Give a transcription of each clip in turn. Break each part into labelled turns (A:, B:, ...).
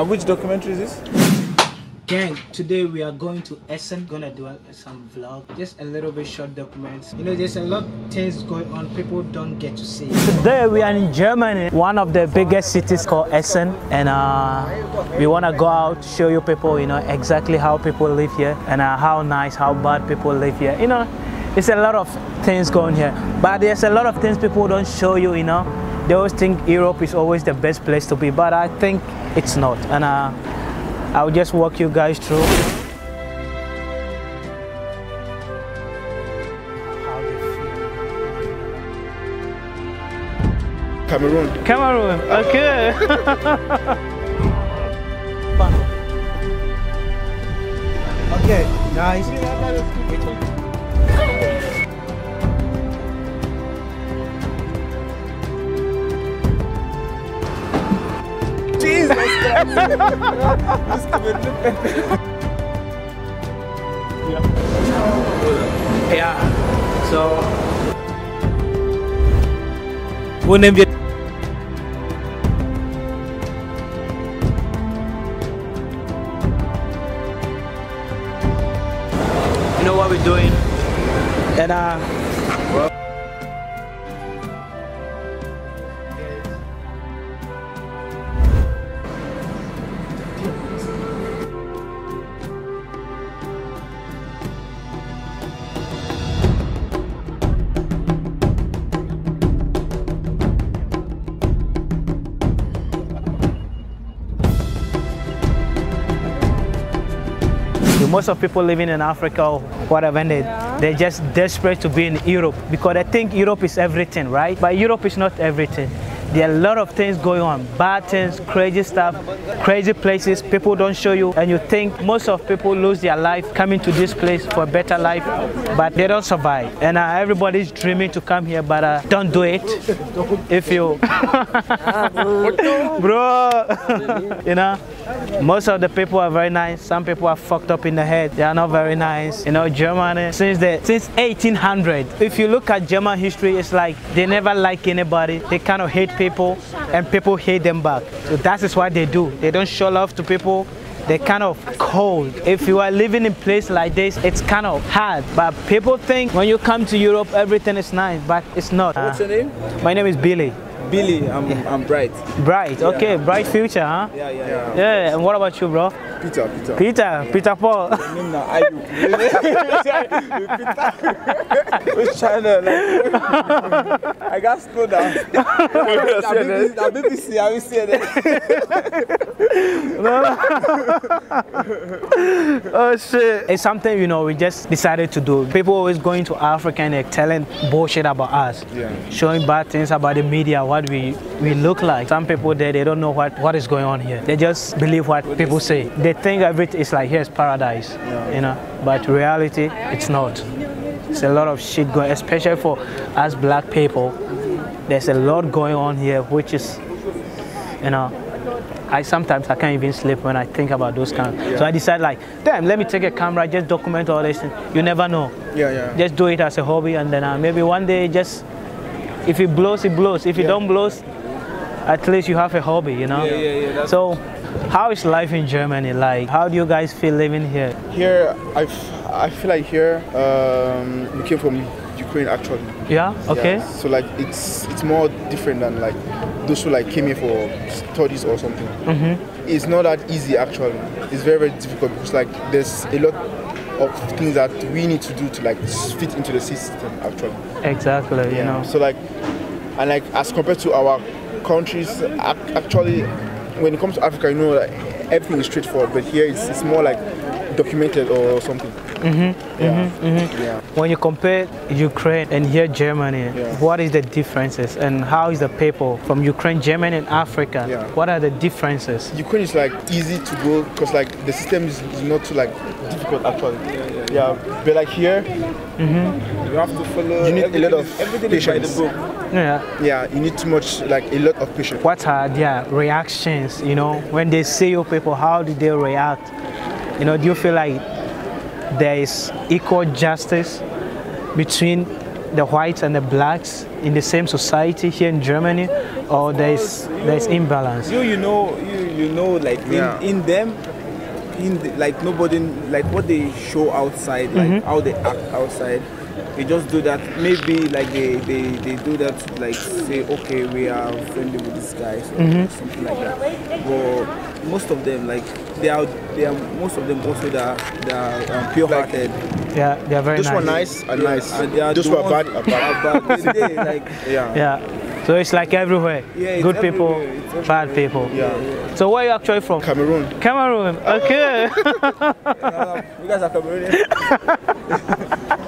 A: Which documentary is this?
B: Gang, today we are going to Essen, gonna do some vlog, just a little bit short documents. You know, there's a lot of things going on people don't get to see. Today we are in Germany, one of the biggest cities called Essen, and we wanna go out, show you people, you know, exactly how people live here and how nice, how bad people live here. You know, it's a lot of things going here, but there's a lot of things people don't show you, you know. They always think Europe is always the best place to be, but I think it's not. And I'll just walk you guys through.
A: Cameroon.
B: Cameroon, okay. Okay, guys.
A: Jesus Christ!
B: Yeah, so we'll name it. You know what we're doing? And most of people living in Africa or whatever, they're just desperate to be in Europe because they think Europe is everything, right? But Europe is not everything. There are a lot of things going on, bad things, crazy stuff, crazy places people don't show you, and you think most of people lose their life coming to this place for a better life, but they don't survive. And everybody's dreaming to come here, but don't do it if you... Bro, you know, most of the people are very nice. Some people are fucked up in the head. They are not very nice. You know, Germany, since 1800, if you look at German history, it's like they never like anybody. They kind of hate people, and people hate them back. So that is what they do. They don't show love to people. They're kind of cold. If you are living in a place like this, it's kind of hard. But people think when you come to Europe, everything is nice, but it's not.
A: What's your name?
B: My name is Billy.
A: Billy, I'm Bright.
B: Bright, okay, yeah. Bright future, huh? Yeah, and what about you, bro?
A: Peter.
B: Peter Paul.
A: Your name now, Ayuk. Peter. Which channel? Like, I got to slow down. The BBC, I will see that.
B: Oh shit. It's something, you know, we just decided to do. People always going to Africa and they're telling bullshit about us. Yeah. Showing bad things about the media, what we look like. Some people there, they don't know what is going on here. They just believe what people say. They think everything is like here's paradise, you know, but reality it's not. There's a lot of shit going, especially for us black people. There's a lot going on here, which is, you know, sometimes I can't even sleep when I think about those kind of. So I decided, like, damn, let me take a camera, just document all this. You never know. Just do it as a hobby, and then maybe one day, just if it blows, it blows. If it don't blows, at least you have a hobby, you know. So, how is life in Germany like? How do you guys feel living here?
A: Here, I feel like here we came from Ukraine actually.
B: Yeah. Okay.
A: Yeah. So like it's more different than like those who like came here for studies or something. It's not that easy actually. It's very difficult because like there's a lot of things that we need to do to like fit into the system actually.
B: Exactly. You know.
A: So like, and like as compared to our countries, actually, when it comes to Africa, you know, like, everything is straightforward. But here it's more like documented or something.
B: When you compare Ukraine and here Germany, what is the differences and how is the people from Ukraine, Germany and Africa, what are the differences?
A: Ukraine is like easy to go because like the system is not too like difficult actually. But like here, you have to follow. You need a lot of patience. You need too much, like a lot of patience.
B: What are their reactions? You know, when they see you people, how do they react? You know, do you feel like there is equal justice between the whites and the blacks in the same society here in Germany, or there's imbalance?
C: You know, like in them, like nobody, like what they show outside, like how they act outside. They just do that. Maybe like they do that to like say, okay, we are friendly with these guys or something like that. But most of them, like they are most of them also they are pure-hearted.
B: Yeah, they are very nice.
A: Those were nice and nice.
C: And they are
A: those were bad.
C: Like
B: yeah. So it's like everywhere.
C: Yeah,
B: good people,
C: everywhere.
B: bad people.
A: Yeah.
B: So where are you actually from?
A: Cameroon.
B: Cameroon. Okay.
C: you guys are Cameroonian.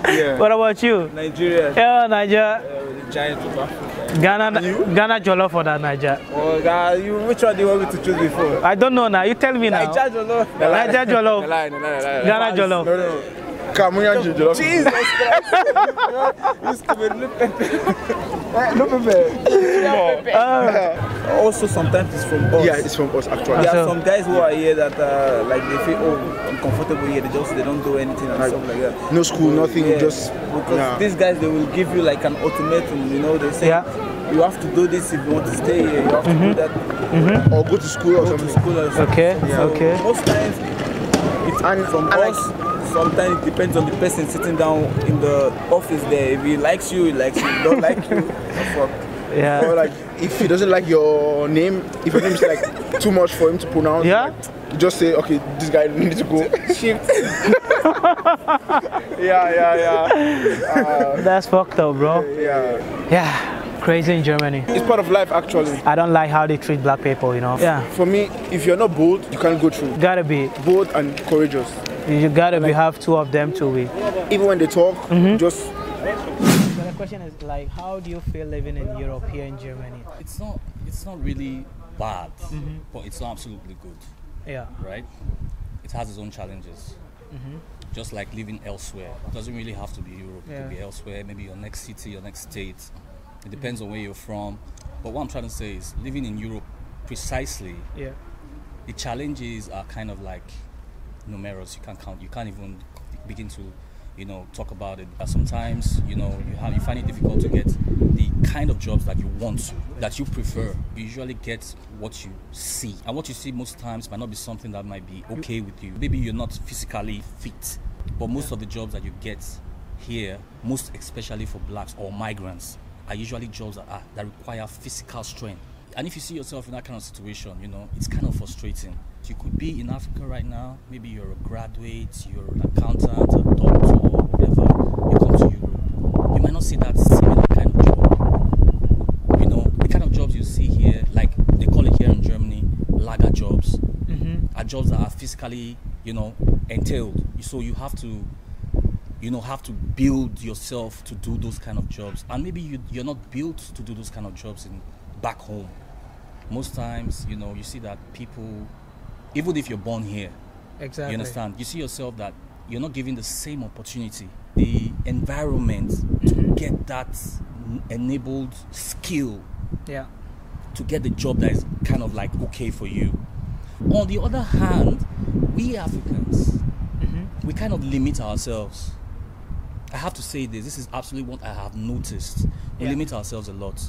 A: Yeah.
B: What about you?
C: Nigeria.
B: Yeah, Nigeria.
C: The giant of Africa.
B: Ghana Jollof for that Nigeria.
C: Oh God, which one do you want me to choose before?
B: I don't know now. You tell me now.
C: Nigeria Jollof.
B: Nigeria Jollof. Ghana Jollof.
A: No. Cameroon Jollof.
C: Jesus Christ. This Cameroon pepper. No pepper. Also, sometimes it's from us.
A: Yeah, it's from us actually.
C: There are some guys who are here that like they feel, oh, I'm comfortable here. They don't do anything and stuff like that.
A: No school, nothing. Just
C: because these guys, they will give you like an ultimatum. You know, they say you have to do this if you want to stay here. You have to do that,
A: or go to school or something.
B: Okay.
C: So
B: Okay.
C: most times it's from us. Sometimes it depends on the person sitting down in the office there. If he likes you, he likes you. If he don't like you, fuck.
B: Yeah.
A: Or like if he doesn't like your name, if your name is like too much for him to pronounce,
B: Yeah.
A: like, you just say, okay, this guy needs to go.
C: Shift.
A: Yeah.
B: That's fucked up, bro. Yeah. Crazy in Germany.
A: It's part of life actually.
B: I don't like how they treat black people, you know. Yeah.
A: For me, if you're not bold, you can't go through.
B: Gotta be.
A: Bold and courageous.
B: You gotta be have two of them to be.
A: Even when they talk, just.
B: So the question is like, how do you feel living in Europe here in Germany?
D: It's not really bad, but it's not absolutely good.
B: Yeah.
D: Right? It has its own challenges. Just like living elsewhere. It doesn't really have to be Europe. It could be elsewhere, maybe your next city, your next state. It depends on where you're from. But what I'm trying to say is, living in Europe precisely, the challenges are kind of like numerous. You can't count. You can't even begin to, talk about it. But sometimes, you find it difficult to get the kind of jobs that you want to, that you prefer. You usually get what you see, and what you see most times might not be something that might be okay with you. Maybe you're not physically fit, but most of the jobs that you get here, most especially for blacks or migrants, are usually jobs that require physical strength. And if you see yourself in that kind of situation, it's kind of frustrating. You could be in Africa right now, maybe you're a graduate, you're an accountant, a doctor, or whatever. You come to Europe, you might not see that similar kind of job. The kind of jobs you see here, like they call it here in Germany, lager jobs, are jobs that are physically, entailed. So you have to build yourself to do those kind of jobs. And maybe you're not built to do those kind of jobs back home. Most times, you see that people, even if you're born here,
B: Exactly.
D: you understand, you see yourself that you're not given the same opportunity, the environment to get that enabled skill to get the job that is kind of like okay for you. On the other hand, we Africans, we kind of limit ourselves. I have to say this is absolutely what I have noticed. We limit ourselves a lot.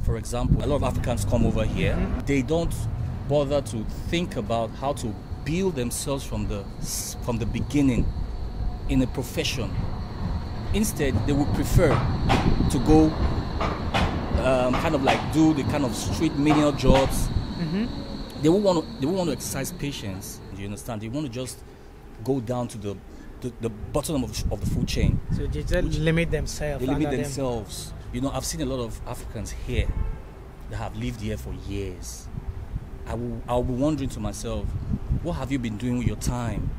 D: For example, a lot of Africans come over here. They don't bother to think about how to build themselves from the beginning in a profession. Instead, they would prefer to go kind of like do the kind of street menial jobs. They won't want to exercise patience. Do you understand? They want to just go down to the bottom of the food chain.
B: So they just limit themselves.
D: They limit themselves. I've seen a lot of Africans here that have lived here for years. I'll be wondering to myself, what have you been doing with your time?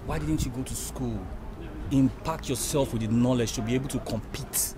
D: Why didn't you go to school? Impact yourself with the knowledge to be able to compete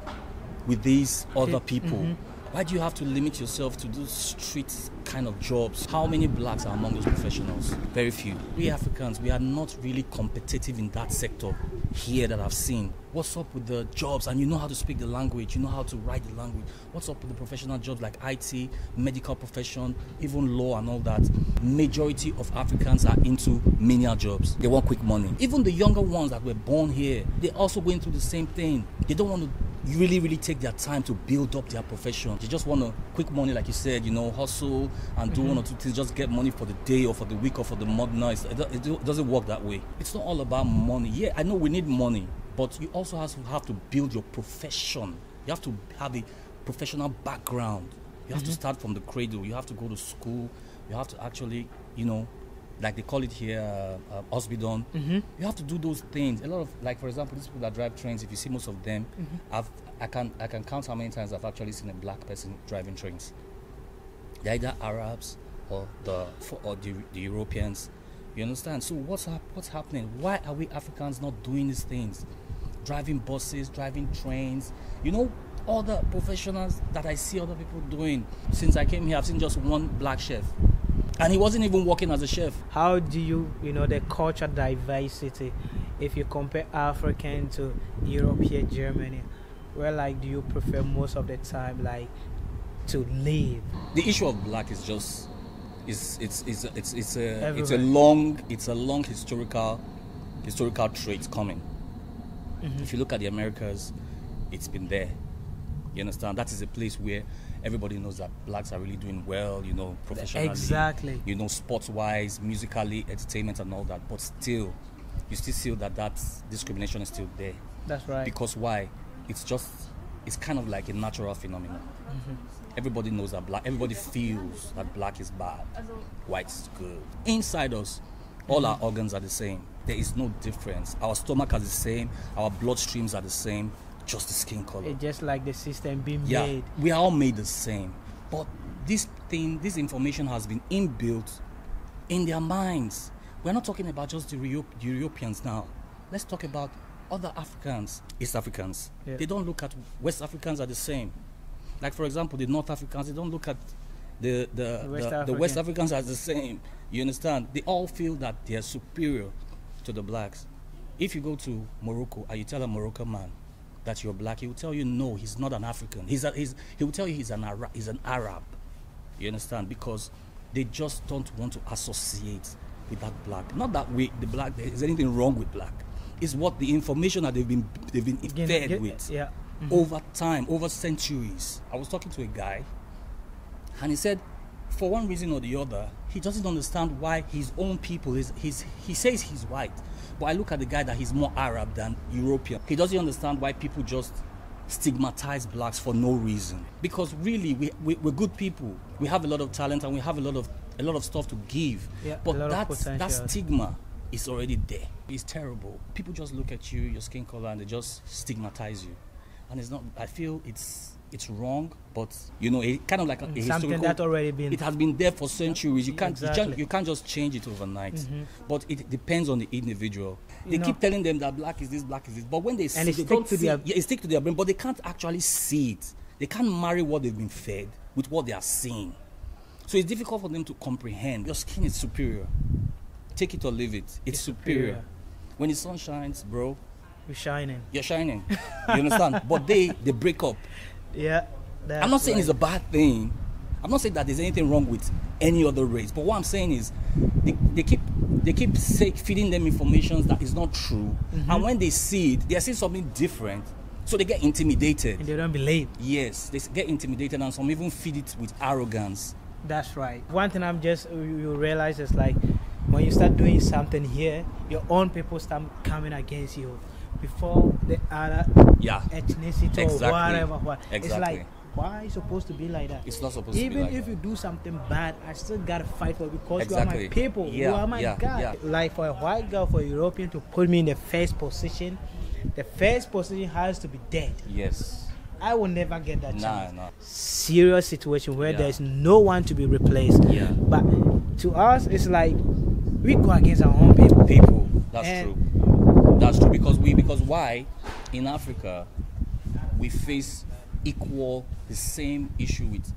D: with these other people. Why do you have to limit yourself to those street kind of jobs? How many blacks are among those professionals? Very few. We Africans, we are not really competitive in that sector here that I've seen. What's up with the jobs? And you know how to speak the language, you know how to write the language. What's up with the professional jobs like IT, medical profession, even law and all that? Majority of Africans are into menial jobs. They want quick money. Even the younger ones that were born here, they're also going through the same thing. They don't want to really take their time to build up their profession. They just want quick money, like you said, you know, hustle and do one or two things, just get money for the day or for the week or for the month. No, it doesn't work that way. It's not all about money. Yeah, I know we need money, but you also have to build your profession. You have to have a professional background. You have to start from the cradle. You have to go to school. You have to actually, you know, like they call it here, hospital. You have to do those things. A lot of, like, for example, these people that drive trains, if you see most of them, I can count how many times I've actually seen a black person driving trains. They're either Arabs or the Europeans. You understand? So what's happening? Why are we Africans not doing these things? Driving buses, driving trains. You know, all the professionals that I see other people doing. Since I came here, I've seen just one black chef. And he wasn't even working as a chef.
B: How do you know, the culture diversity, if you compare African to European, Germany, where like do you prefer most of the time like to live?
D: The issue of black is just it's a long historical trait coming. If you look at the Americas, it's been there. You understand? That is a place where everybody knows that blacks are really doing well, you know, professionally.
B: Exactly.
D: You know, sports-wise, musically, entertainment and all that. But still, you still feel that discrimination is still there.
B: That's right.
D: Because why? It's kind of like a natural phenomenon. Everybody knows that everybody feels that black is bad, white is good. Inside us, all our organs are the same. There is no difference. Our stomach is the same. Our bloodstreams are the same. Just the skin color.
B: It's just like the system being made.
D: Yeah, we are all made the same. But this information has been inbuilt in their minds. We're not talking about just the Europeans now. Let's talk about other Africans, East Africans. Yeah. They don't look at West Africans are the same. Like, for example, the North Africans, they don't look at the West Africans as the same. You understand? They all feel that they are superior to the blacks. If you go to Morocco and you tell a Moroccan man that you're black, he will tell you no, he's not an African. He will tell you he's an Arab. You understand? Because they just don't want to associate with that black. Not that the black, there's anything wrong with black. It's what the information that they've been fed with over time, over centuries. I was talking to a guy, and he said, for one reason or the other, he doesn't understand why his own people he says he's white. But I look at the guy that he's more Arab than European. He doesn't understand why people just stigmatize blacks for no reason. Because really, we're good people. We have a lot of talent and we have a lot of stuff to give. Yeah, but that stigma is already there. It's terrible. People just look at you, your skin color, and they just stigmatize you. And it's not. I feel it's wrong, but you know, it kind of like a historical. That already been. It has been there for centuries. You can't just change it overnight. But it depends on the individual. They keep telling them that black is this, but when they see, they stick to their brain, but they can't actually see it. They can't marry what they've been fed with what they are seeing. So it's difficult for them to comprehend. Your skin is superior. Take it or leave it. It's superior. When the sun shines, bro,
B: you're shining.
D: You're shining. You understand? But they break up.
B: Yeah.
D: I'm not saying it's a bad thing. I'm not saying that there's anything wrong with any other race. But what I'm saying is they keep feeding them information that is not true. And when they see it, they see something different. So they get intimidated.
B: And they don't believe.
D: Yes, they get intimidated, and some even feed it with arrogance.
B: That's right. One thing you realize is like when you start doing something here, your own people start coming against you before the other ethnicity or whatever.
D: Exactly.
B: It's like, why are you supposed to be like that?
D: It's not supposed to be like that.
B: Even if you do something bad, I still gotta fight for it because you are my people. You are my guy. Yeah. Like for a white girl, for a European to put me in the first position, the first position has to be dead.
D: Yes.
B: I will never get that chance.
D: No.
B: Serious situation where there's no one to be replaced.
D: Yeah.
B: But to us, it's like we go against our own people.
D: That's true. That's true because why in Africa we face the same issue with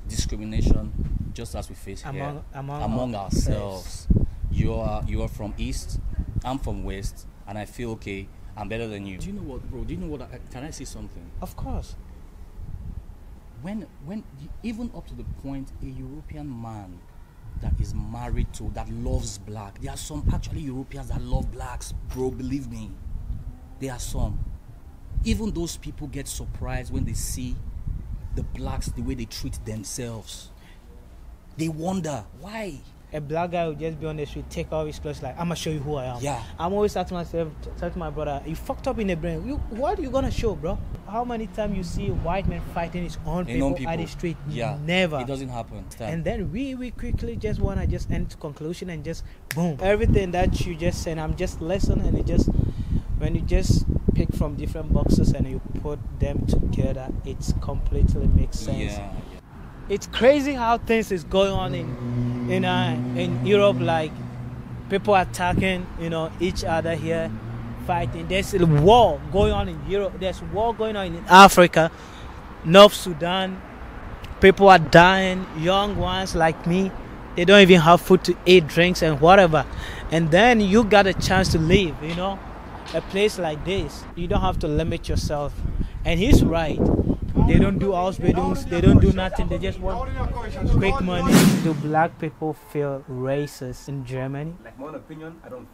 D: discrimination just as we face here among ourselves. You are from East, I'm from West, and I feel okay, I'm better than you. Do you know what, bro? Do you know what? Can I say something?
B: Of course.
D: When even up to the point a European man that is married to, that loves black, there are some actually Europeans that love blacks, bro, believe me. There are some. even those people get surprised when they see the blacks, the way they treat themselves. They wonder why.
B: A black guy will just be on the street, take off his clothes, like, I'm gonna show you who I am.
D: Yeah.
B: I'm always asking myself, talk to my brother, you fucked up in the brain. What are you gonna show, bro? How many times you see a white man fighting his own people at the street?
D: Yeah.
B: Never.
D: It doesn't happen.
B: And then we quickly just wanna just end to conclusion and just boom. Everything that you just said, I'm just listening, and it just, when you just pick from different boxes and you put them together, it completely makes sense.
D: Yeah.
B: It's crazy how things is going on in Europe, like people attacking, each other here, fighting. There's a war going on in Europe. There's war going on in Africa, North Sudan. People are dying, young ones like me. They don't even have food to eat, drinks and whatever. And then you got a chance to live, a place like this. You don't have to limit yourself. And he's right. They don't do house buildings, they don't do nothing, they just want quick money. Do black people feel racist in Germany?
E: Like my own opinion, I don't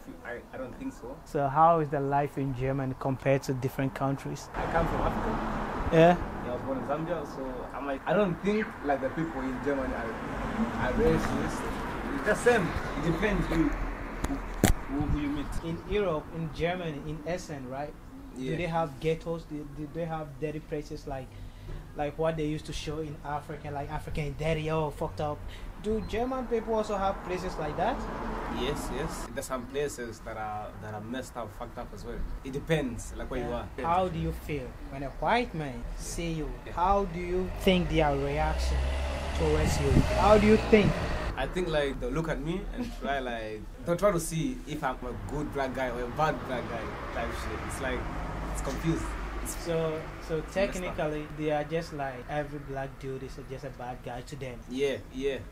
E: think so.
B: So how is the life in Germany compared to different countries?
E: I come from Africa.
B: Yeah?
E: I was born in Zambia, so I'm like, I don't think like the people in Germany are racist. It's the same. It depends who you meet.
B: In Europe, in Germany, in Essen, right?
E: Yeah.
B: Do they have ghettos? Do they have dirty places like what they used to show in Africa, like African dirty, fucked up? Do German people also have places like that?
E: Yes. There's some places that are messed up, fucked up as well. It depends, like where you are.
B: How do you feel when a white man see you? How do you think their reaction towards you? How do you think?
E: I think like they'll look at me and they'll try to see if I'm a good black guy or a bad black guy type shit. It's like, it's confused.
B: So technically, they are just like every black dude is just a bad guy to them.
E: Yeah.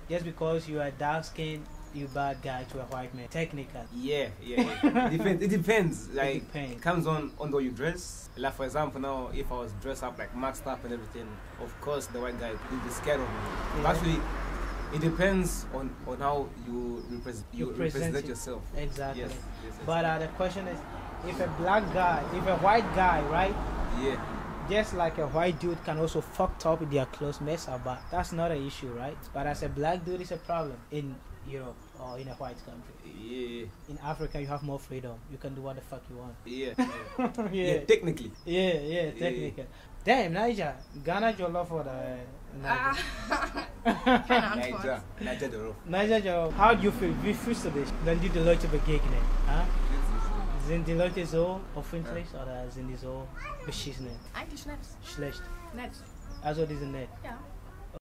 B: Just because you are dark skinned, you bad guy to a white man. Technically.
E: Yeah. It depends. Like, it comes on how you dress. Like for example, now if I was dressed up like maxed up and everything, of course the white guy will be scared of me.
B: Yeah.
E: But actually, it depends on how you represent yourself.
B: Exactly.
E: Yes.
B: But the question is, if a white guy, right?
E: Yeah.
B: Just like a white dude can also fucked up with their clothes, mess up, but that's not an issue, right? But as a black dude, it's a problem in Europe or in a white country.
E: Yeah.
B: In Africa, you have more freedom. You can do what the fuck you want.
E: Yeah.
B: Yeah.
E: Technically.
B: Yeah, technically. Yeah. Damn, Niger. Ghana Jollof or the
E: Niger. Niger Jollof.
B: Niger Jollof. How do you feel? Wie fühlst du dich, wenn du die Leute begegnen? Sind die Leute so öffentlich oder sind die so beschissen?
F: Eigentlich nett.
B: Schlecht.
F: Nett.
B: Also die sind nett.
F: Ja.